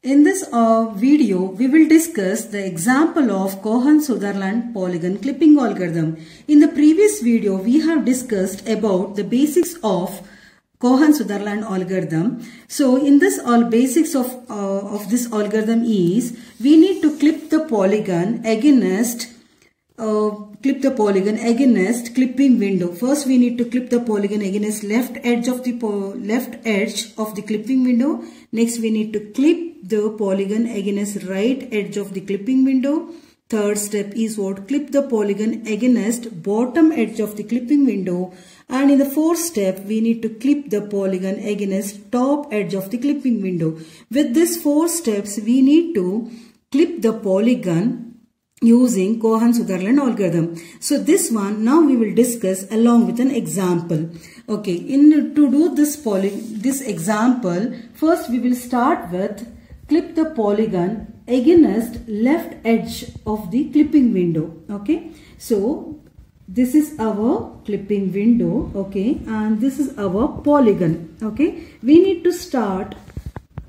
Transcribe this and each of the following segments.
In this video, we will discuss the example of Cohen-Sutherland polygon clipping algorithm. In the previous video, we have discussed about the basics of Cohen-Sutherland algorithm. So, in this all basics of this algorithm is we need to clip the polygon against clipping window. First, we need to clip the polygon against left edge of the clipping window. Next, we need to clip the polygon against right edge of the clipping window. Third step is what? Clip the polygon against bottom edge of the clipping window. And in the fourth step, we need to clip the polygon against top edge of the clipping window. With these four steps, we need to clip the polygon using Cohen-Sutherland algorithm. So this one now we will discuss along with an example. Okay, to do this example, first we will start with clip the polygon against left edge of the clipping window. Okay, so this is our clipping window. Okay, and this is our polygon. Okay, we need to start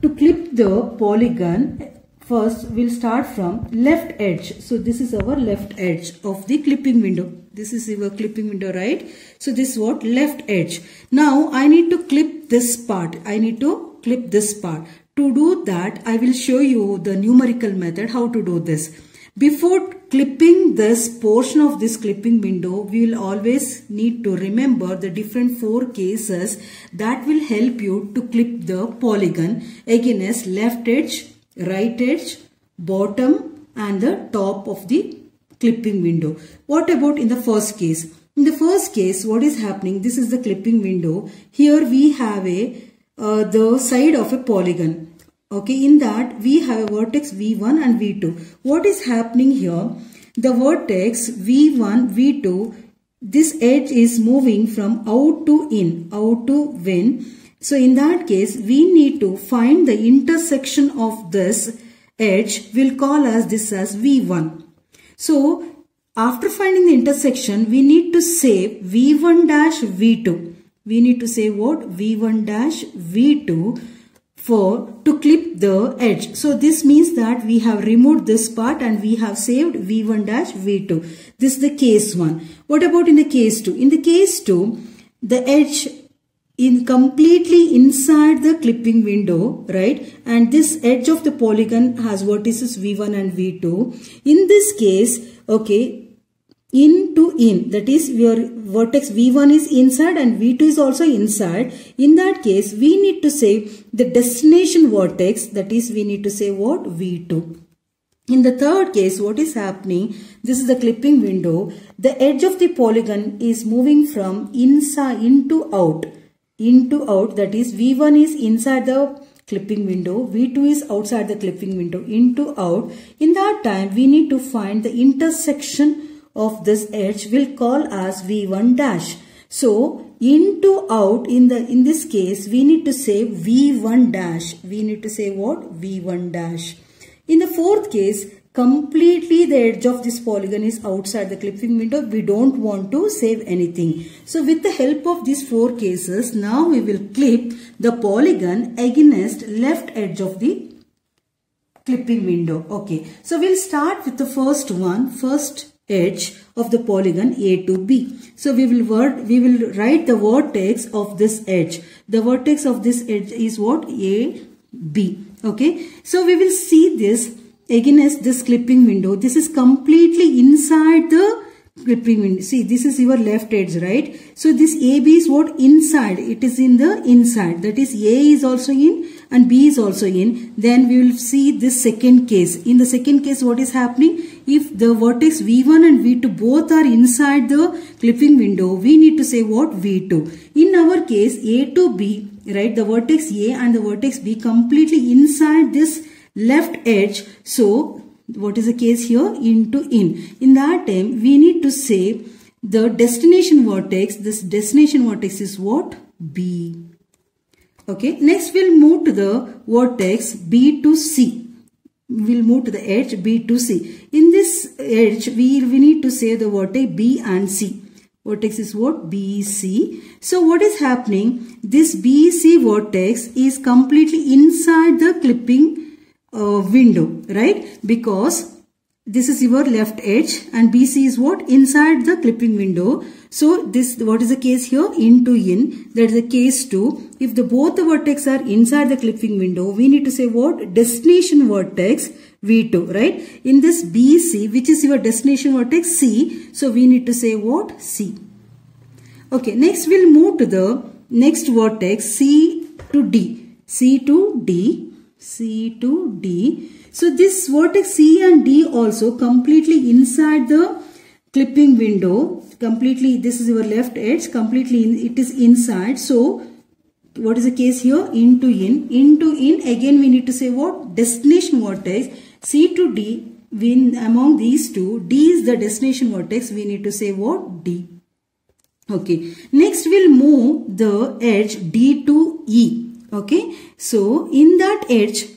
to clip the polygon. First, we'll start from left edge. So, this is our left edge of the clipping window. This is our clipping window, right? So, this is what? Left edge. Now, I need to clip this part. To do that, I will show you the numerical method, how to do this. Before clipping this portion of this clipping window, we will always need to remember the different four cases that will help you to clip the polygon against left edge, right edge, bottom and the top of the clipping window. What about in the first case? In the first case, what is happening? This is the clipping window. Here we have the side of a polygon. Okay, in that we have a vertex V1 and V2. What is happening here? The vertex V1, V2, this edge is moving from out to in, out to in. So in that case, we need to find the intersection of this edge. We'll call this as V1. So after finding the intersection, we need to say V1 dash V2. We need to say what? V1 dash V2 to clip the edge. So this means that we have removed this part and we have saved V1 dash V2. This is the case 1. What about in the case 2? In the case 2, the edge completely inside the clipping window, right? And this edge of the polygon has vertices V1 and V2. In this case, okay, in to in, that is your vertex V1 is inside and V2 is also inside. In that case, we need to say the destination vertex, that is we need to say what? V2. In the third case, what is happening? This is the clipping window. The edge of the polygon is moving from inside into out. That is V1 is inside the clipping window, V2 is outside the clipping window, into out. In that time, we need to find the intersection of this edge. We'll call as V1 dash. So into out, in this case, we need to say V1 dash. We need to say what? V1 dash. In the fourth case, completely the edge of this polygon is outside the clipping window. We don't want to save anything. So with the help of these four cases, now we will clip the polygon against left edge of the clipping window. Okay. So we'll start with the first one, first edge of the polygon A to B. So we will write the vertex of this edge. The vertex of this edge is what? A, B. Okay. So we will see this against this clipping window. This is completely inside the clipping window. See, this is your left edge, right? So this AB is what? Inside. It is in the inside. That is A is also in and B is also in. Then we will see this second case. In the second case, what is happening? If the vertex V1 and V2 both are inside the clipping window, we need to say what? V2. In our case, A to B, right? The vertex A and the vertex B completely inside this left edge. So what is the case here? Into in. In that time, we need to say the destination vertex. This destination vertex is what? B. Okay. Next, we'll move to the vertex B to C. We'll move to the edge B to C. In this edge, we need to say the vertex B and C. Vertex is what? BC. So what is happening? This BC vertex is completely inside the clipping window, right? Because this is your left edge and BC is what? Inside the clipping window. So this, what is the case here? In to in. That is the case 2. If the both the vertex are inside the clipping window, we need to say what? Destination vertex V2, right? In this BC, which is your destination vertex C. So we need to say what? C. Okay, next we'll move to the next vertex C to D. C to D. C to D. So this vertex C and D also completely inside the clipping window. Completely, this is your left edge. Completely, it is inside. So what is the case here? In to in. In to in. Again, we need to say what? Destination vertex. C to D. Among these two, D is the destination vertex. We need to say what? D. Okay. Next, we'll move the edge D to E. Okay. So in that edge,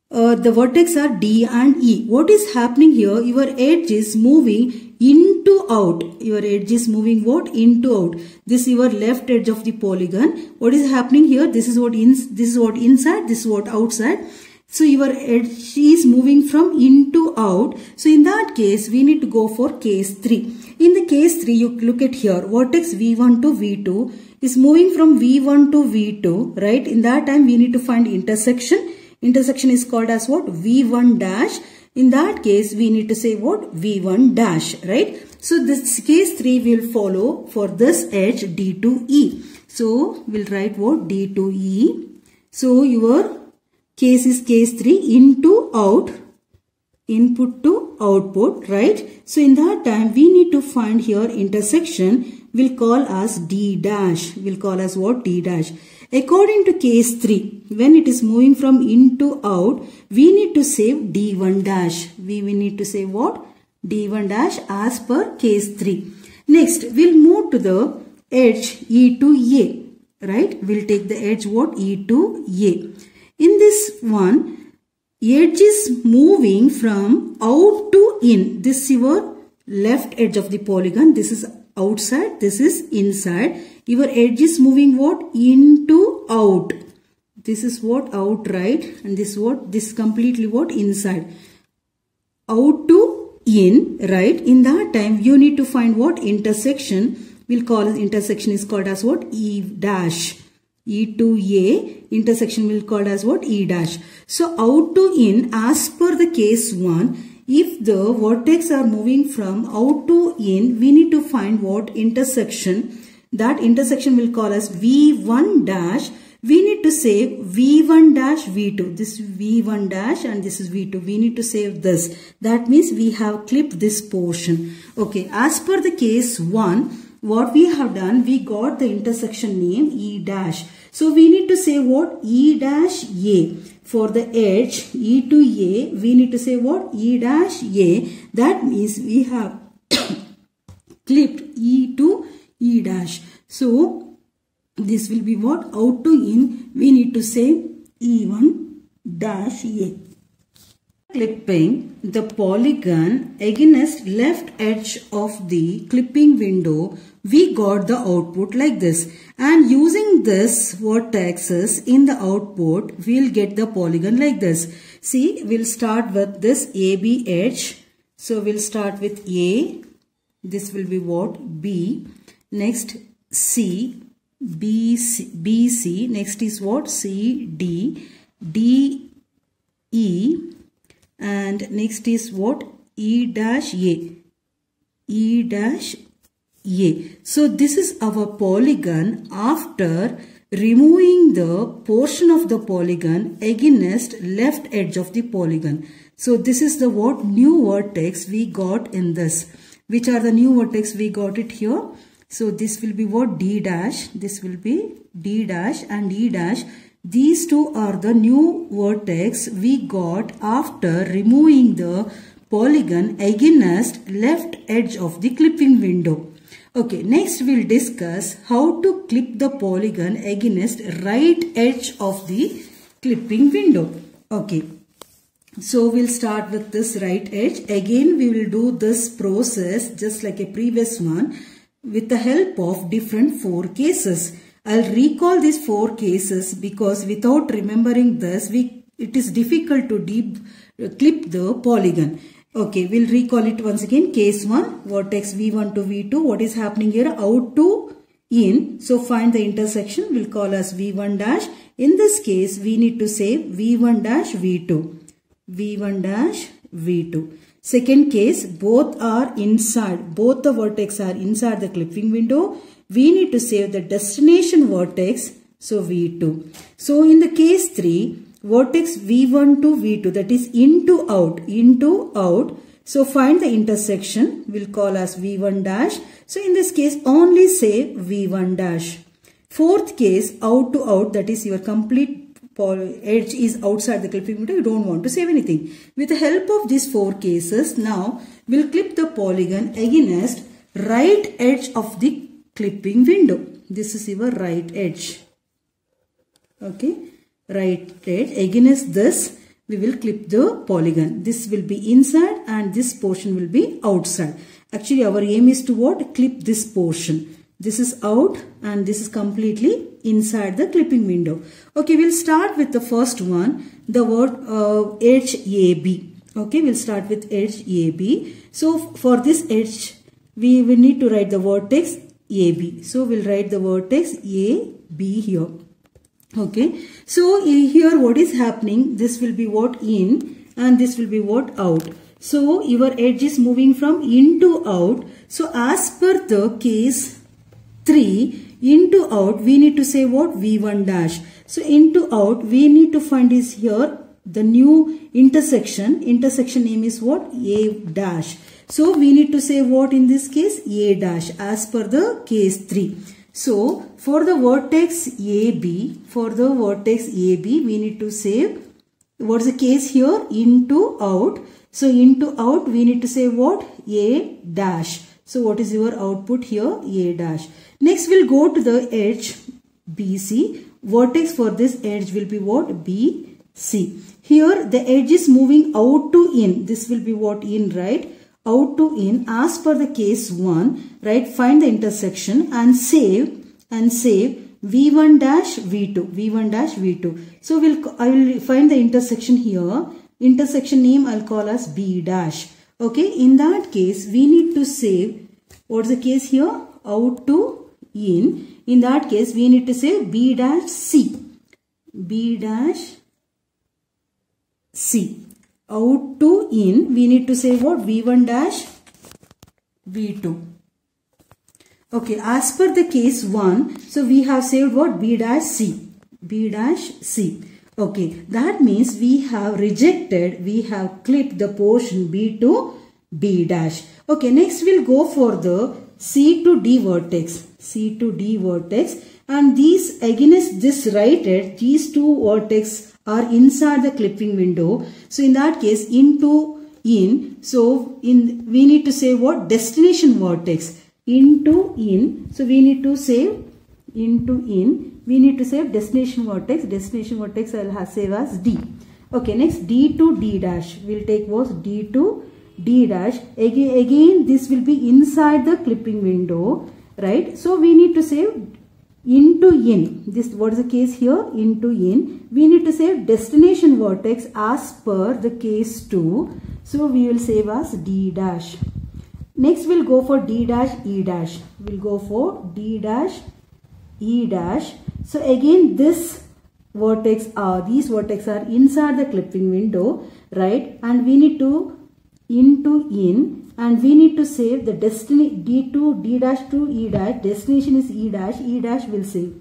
the vertex are D and E. What is happening here? Your edge is moving into out. Your edge is moving what? Into out. This is your left edge of the polygon. What is happening here? This is what inside. This is what outside. So your edge is moving from into out. So in that case, we need to go for case 3. In the case 3, you look at here. Vertex V1 to V2 is moving from V1 to V2, right? In that time, we need to find intersection. Intersection is called as what? V1 dash. In that case, we need to say what? V1 dash, right? So this case 3 will follow for this edge D to E. So we'll write what? D to E. So your case is case 3, into out, input to output, right? So in that time, we need to find here intersection. We'll call as D dash. We'll call as what? D dash. According to case 3, when it is moving from in to out, we need to say D1 dash. We need to say what? D1 dash as per case 3. Next, we'll move to the edge E to A, right? We'll take the edge what? E to A. In this one, edge is moving from out to in. This is your left edge of the polygon. This is outside. This is inside. Your edge is moving what? Into out. This is what? Out, right? And this what? This completely what? Inside. Out to in, right? In that time, you need to find what? Intersection. We'll call it intersection is called as what? E dash. E to A. Intersection will called as what? E dash. So out to in, as per the case 1, if the vertex are moving from out to in, we need to find what? Intersection. That intersection will call as V1 dash. We need to say V1 dash V2. This is V1 dash and this is V2. We need to save this. That means we have clipped this portion. Okay, as per the case 1, what we have done, we got the intersection name E dash. So we need to say what? E dash A. For the edge E to A, we need to say what? E dash A. That means we have clipped E to E dash. So this will be what? Out to in, we need to say E1 dash A. Clipping the polygon against left edge of the clipping window, we got the output like this. And using this vertexes in the output, we'll get the polygon like this. See, we'll start with this AB edge. So we'll start with A. This will be what? B. Next C. BC. Next is what? C. D. D. E. And next is what? E dash A. E dash A. So this is our polygon after removing the portion of the polygon against left edge of the polygon. So this is the what? New vertex we got in this. Which are the new vertex? We got it here. So this will be what? D dash. This will be D dash and E dash. These two are the new vertex we got after removing the polygon against left edge of the clipping window. Okay, next we'll discuss how to clip the polygon against right edge of the clipping window. Okay, so we'll start with this right edge. Again, we will do this process just like a previous one with the help of different 4 cases. I'll recall these 4 cases because without remembering this, we it is difficult to clip the polygon. Okay, we'll recall it once again. Case 1, vertex V1 to V2. What is happening here? Out to in. So find the intersection. We'll call as V1 dash. In this case, we need to say V1 dash V2. V1 dash V2. Second case, both are inside. Both the vertex are inside the clipping window. We need to save the destination vertex. So V2. So in the case 3, vertex V1 to V2, that is into out. So find the intersection. We'll call as V1 dash. So in this case, only say V1 dash. Fourth case, out to out, that is your complete edge is outside the clipping window. You don't want to save anything. With the help of these 4 cases, now we'll clip the polygon against right edge of the clipping window. This is your right edge. Okay, right edge. Against this, we will clip the polygon. This will be inside and this portion will be outside. Actually, our aim is to what? Clip this portion. This is out and this is completely inside the clipping window. Okay, we'll start with the first one, the word edge AB. Okay, we'll start with edge AB. So for this edge, we will need to write the vertex AB. So we'll write the vertex AB here. Okay, so here what is happening? This will be what? In, and this will be what? Out. So your edge is moving from in to out. So as per the case 3, into out, we need to say what? V1 dash. So into out, we need to find is here the new intersection. Intersection name is what? A dash. So we need to say what in this case? A dash as per the case 3. So for the vertex AB, we need to say what's the case here? Into out. So into out, we need to say what? A dash. So what is your output here? A dash. Next we'll go to the edge BC. Vertex for this edge will be what? BC. Here the edge is moving out to in. This will be what? In, right? Out to in as per the case 1, right? Find the intersection and save V1 dash V2. So I will find the intersection here. Intersection name I'll call as B dash. Okay, in that case we need to save, what's the case here? Out to in. In that case we need to say B dash C. B dash C. Out to in, we need to say what? V1 dash V2. Okay, as per the case 1, so we have saved what? B dash C. B dash C. Okay, that means we have clipped the portion B to B dash. Okay, next we'll go for the C to D vertex. C to D vertex, and these against this right edge, these two vertex are inside the clipping window. So in that case, into in. So we need to say what? Destination vertex. Into in. So we need to save into in. We need to save destination vertex. Destination vertex I will save as D. Okay, next D to D dash. We'll take what? D to D dash. Again this will be inside the clipping window, right? So we need to save into in. This, what is the case here? Into in. We need to save destination vertex as per the case 2. So we will save as D dash. Next we'll go for D dash E dash. We'll go for D dash E dash. So again this vertex these vertex are inside the clipping window, right? And we need to into in, and we need to save the destination D to D dash to E dash. Destination is E dash will save.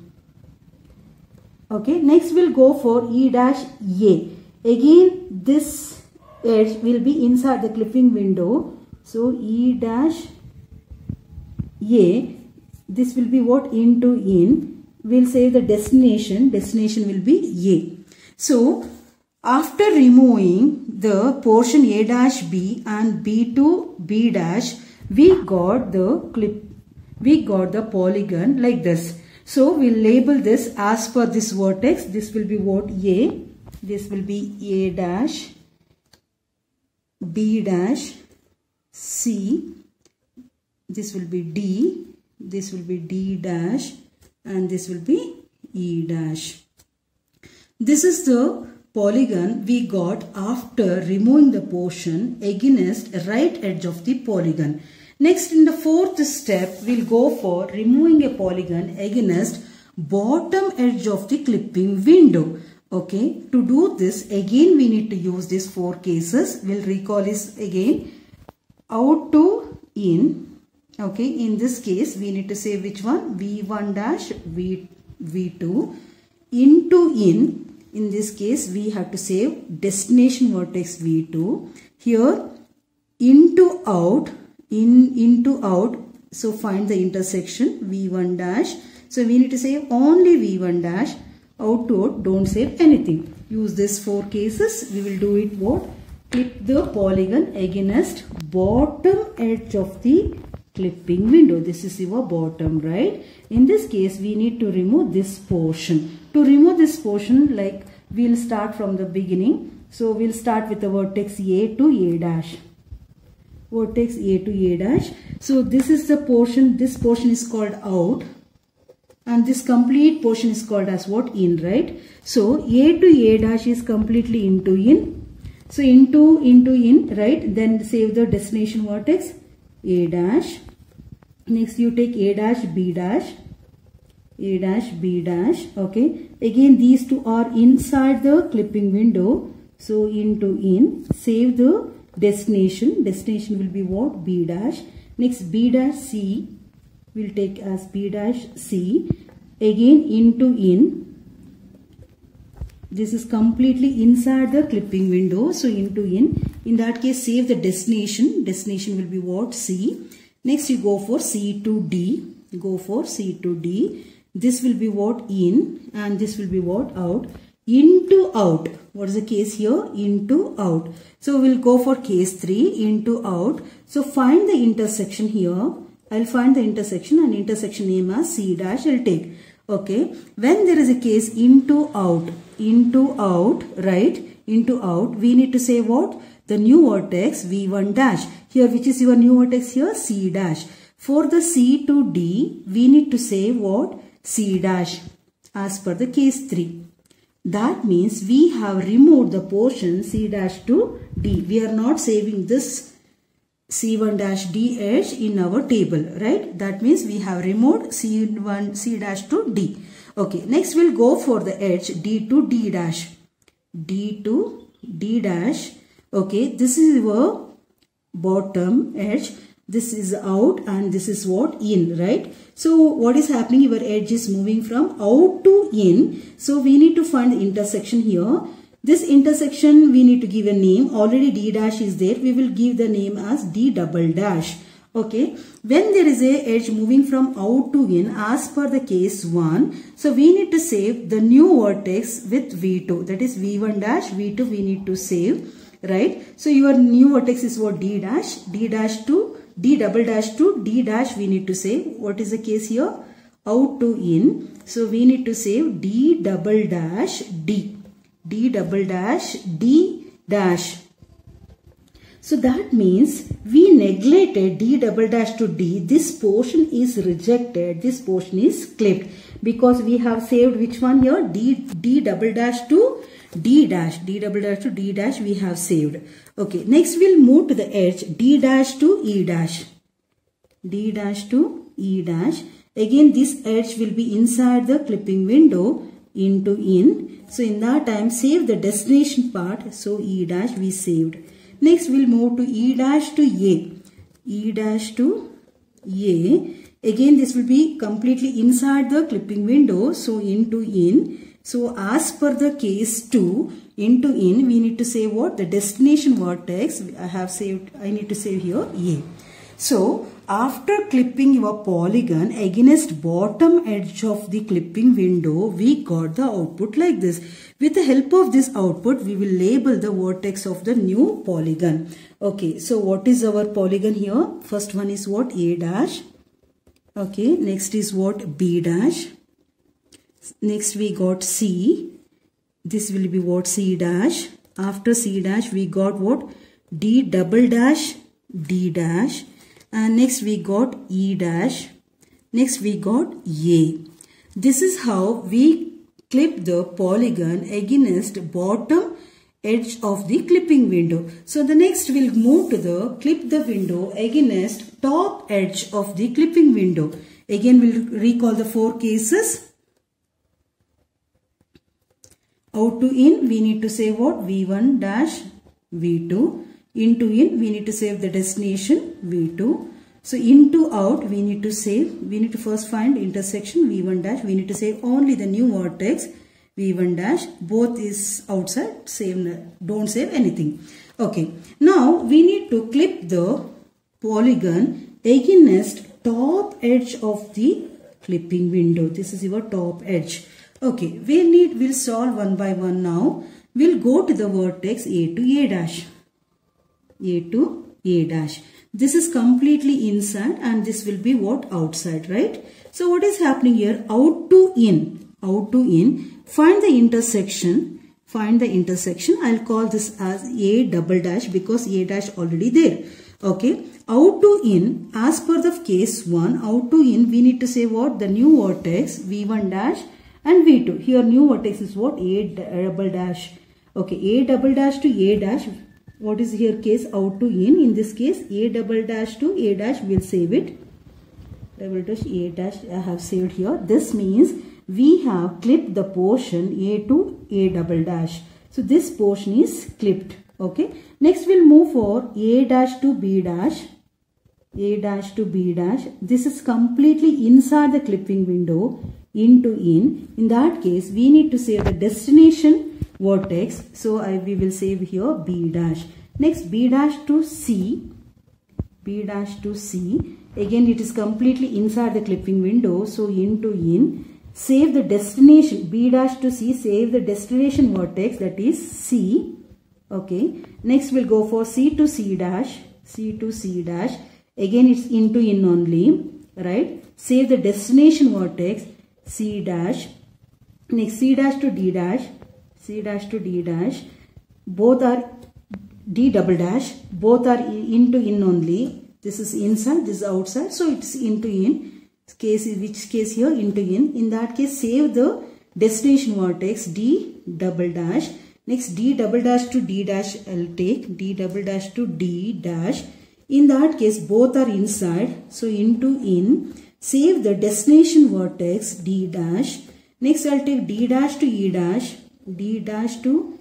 Okay, next we'll go for E dash A. Again this edge will be inside the clipping window. So E dash A, this will be what? Into in. We'll say the destination will be A. So after removing the portion A dash B and B to B dash, we got the polygon like this. So we'll label this as per this vertex. This will be what? A. This will be A dash, B dash, C. This will be D. This will be D dash, and this will be E dash. This is the polygon we got after removing the portion against right edge of the polygon. Next, in the fourth step, we'll go for removing a polygon against bottom edge of the clipping window. Okay, to do this, again we need to use these four cases. We'll recall this again. Out to in. Okay, in this case, we need to say which one? V1 dash V2 into in. In this case, we have to save destination vertex V2. Here, into out, into out. So find the intersection V1 dash. So we need to save only V1 dash. Out to out, don't save anything. Use this four cases. We will do it what? Clip the polygon against bottom edge of the clipping window. This is your bottom, right? In this case, we need to remove this portion. To remove this portion, like we'll start from the beginning. So we'll start with the vertex A to A dash. Vertex A to A dash. So this is the portion. This portion is called out. And this complete portion is called as what? In, right? So A to A dash is completely into in. So into in, right? Then save the destination vertex A dash. Next you take A dash B dash. A dash B dash. Okay. Again these two are inside the clipping window. So into in. Save the destination. Destination will be what? B dash. Next B dash C. We'll take as B dash C. Again into in. This is completely inside the clipping window. So into in. In that case, save the destination. Destination will be what? C. Next you go for C to D. Go for C to D. This will be what? In. And this will be what? Out. Into out. What is the case here? Into out. So we'll go for case 3. Into out. So find the intersection here. I'll find the intersection and intersection name as C dash I'll take. Okay. When there is a case into out, right? Into out, we need to say what? The new vertex V1 dash. Here, which is your new vertex here? C dash. For the C to D, we need to say what? C dash as per the case 3. That means we have removed the portion C dash to D. We are not saving this C1 dash D edge in our table, right? That means we have removed C1 C dash to D. Okay, next we'll go for the edge D to D dash. D to D dash. Okay, this is your bottom edge. This is out and this is what? In, right? So what is happening? Your edge is moving from out to in. So we need to find the intersection here. This intersection we need to give a name. Already D dash is there. We will give the name as D double dash. Okay. When there is a edge moving from out to in as per the case 1. So we need to save the new vertex with V2. That is V1 dash, V2 we need to save. Right. So your new vertex is what? D dash. D dash to D double dash to D dash we need to save. What is the case here? Out to in. So we need to save D double dash D. D double dash D dash. So that means we neglected D double dash to D. This portion is rejected. This portion is clipped because we have saved which one here? D double dash to D dash. D double dash to D dash we have saved. Okay. Next we'll move to the edge D dash to E dash. D dash to E dash. Again this edge will be inside the clipping window into in. So in that time save the destination part. So E dash we saved. Next we'll move to E dash to A. E dash to A. Again this will be completely inside the clipping window. So into in. So as per the case 2 into in we need to save what? The destination vertex I need to save here A. So after clipping your polygon against bottom edge of the clipping window, we got the output like this. With the help of this output, we will label the vertex of the new polygon. Okay, so what is our polygon here? First one is what? A dash. Okay, next is what? B dash. Next we got C. This will be what? C dash. After C dash, we got what? D double dash, D dash. And next we got E dash. Next we got A. This is how we clip the polygon against bottom edge of the clipping window. So the next we'll move to the clip the window against top edge of the clipping window. Again we'll recall the 4 cases. Out to in we need to say what? V1 dash V2. Into in we need to save the destination V2. So into out we need to first find intersection V1 dash. We need to save only the new vertex V1 dash. Both is outside, don't save anything. Okay. Now we need to clip the polygon against top edge of the clipping window. This is your top edge. Okay. We'll solve one by one now. We'll go to the vertex A to A dash. A to A dash. This is completely inside and this will be what? Outside, right? So what is happening here? Out to in, find the intersection, I'll call this as A double dash because A dash already there. Okay. Out to in, as per the case 1, out to in, we need to say what? The new vertex V1 dash and V2. Here new vertex is what? A double dash. Okay. A double dash to A dash. What is here case? Out to in. In this case, A double dash to A dash, we'll save it. Double dash A dash I have saved here. This means we have clipped the portion A to A double dash. So this portion is clipped. Okay. Next we'll move for A dash to B dash. A dash to B dash. This is completely inside the clipping window. Into in. In that case, we need to save the destination vertex. So we will save here B dash. Next B dash to C. B dash to C. Again it is completely inside the clipping window. So into in. Save the destination B dash to C. Save the destination vertex, that is C. Okay. Next we'll go for C to C dash. C to C dash. Again it's into in only. Right. Save the destination vertex C dash. Next C dash to D dash. C dash to D dash. Both are D double dash. Both are into in only. This is inside, this is outside. So it's into in. Which case here? Into in. In that case, save the destination vertex D double dash. Next D double dash to D dash I'll take. D double dash to D dash. In that case, both are inside. So into in. Save the destination vertex D dash. Next I'll take D dash to E dash. D dash to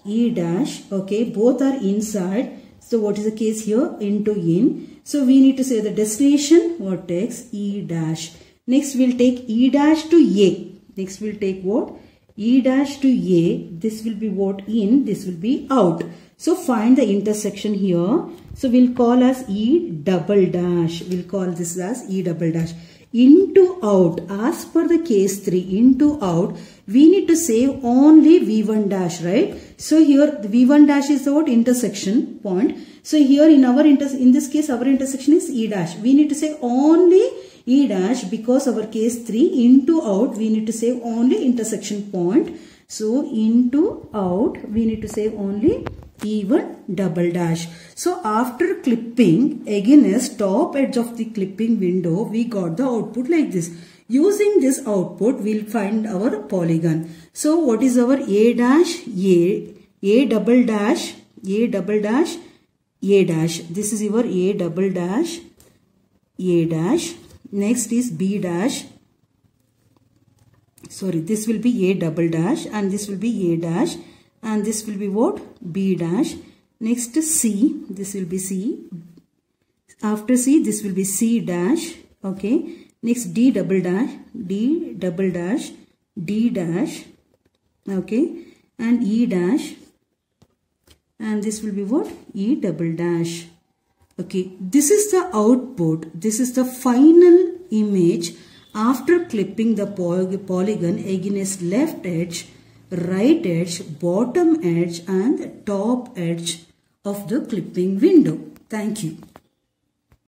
E dash. Okay, both are inside. So what is the case here? Into in. So we need to say the destination vertex E dash. Next we'll take E dash to A. Next we'll take what? E dash to A. This will be what? In. This will be out. So find the intersection here. So we'll call as E double dash. We'll call this as E double dash. Into out, as per the case 3, into out, we need to save only V1 dash, right? So here the V1 dash is the what? Intersection point. So here in this case our intersection is E dash. We need to save only E dash because our case 3, into out, we need to save only intersection point. So into out, we need to save only E1 double dash. So after clipping against top edge of the clipping window, we got the output like this. Using this output, we'll find our polygon. So what is our A dash? A double dash, A double dash, A dash. This is your A double dash, A dash. Next is B dash. Sorry, this will be A double dash and this will be A dash. And this will be what? B dash. Next C. This will be C. After C, this will be C dash. Okay. Next D double dash. D double dash. D dash. Okay. And E dash. And this will be what? E double dash. Okay. This is the output. This is the final image after clipping the polygon against left edge, right edge, bottom edge and top edge of the clipping window. Thank you.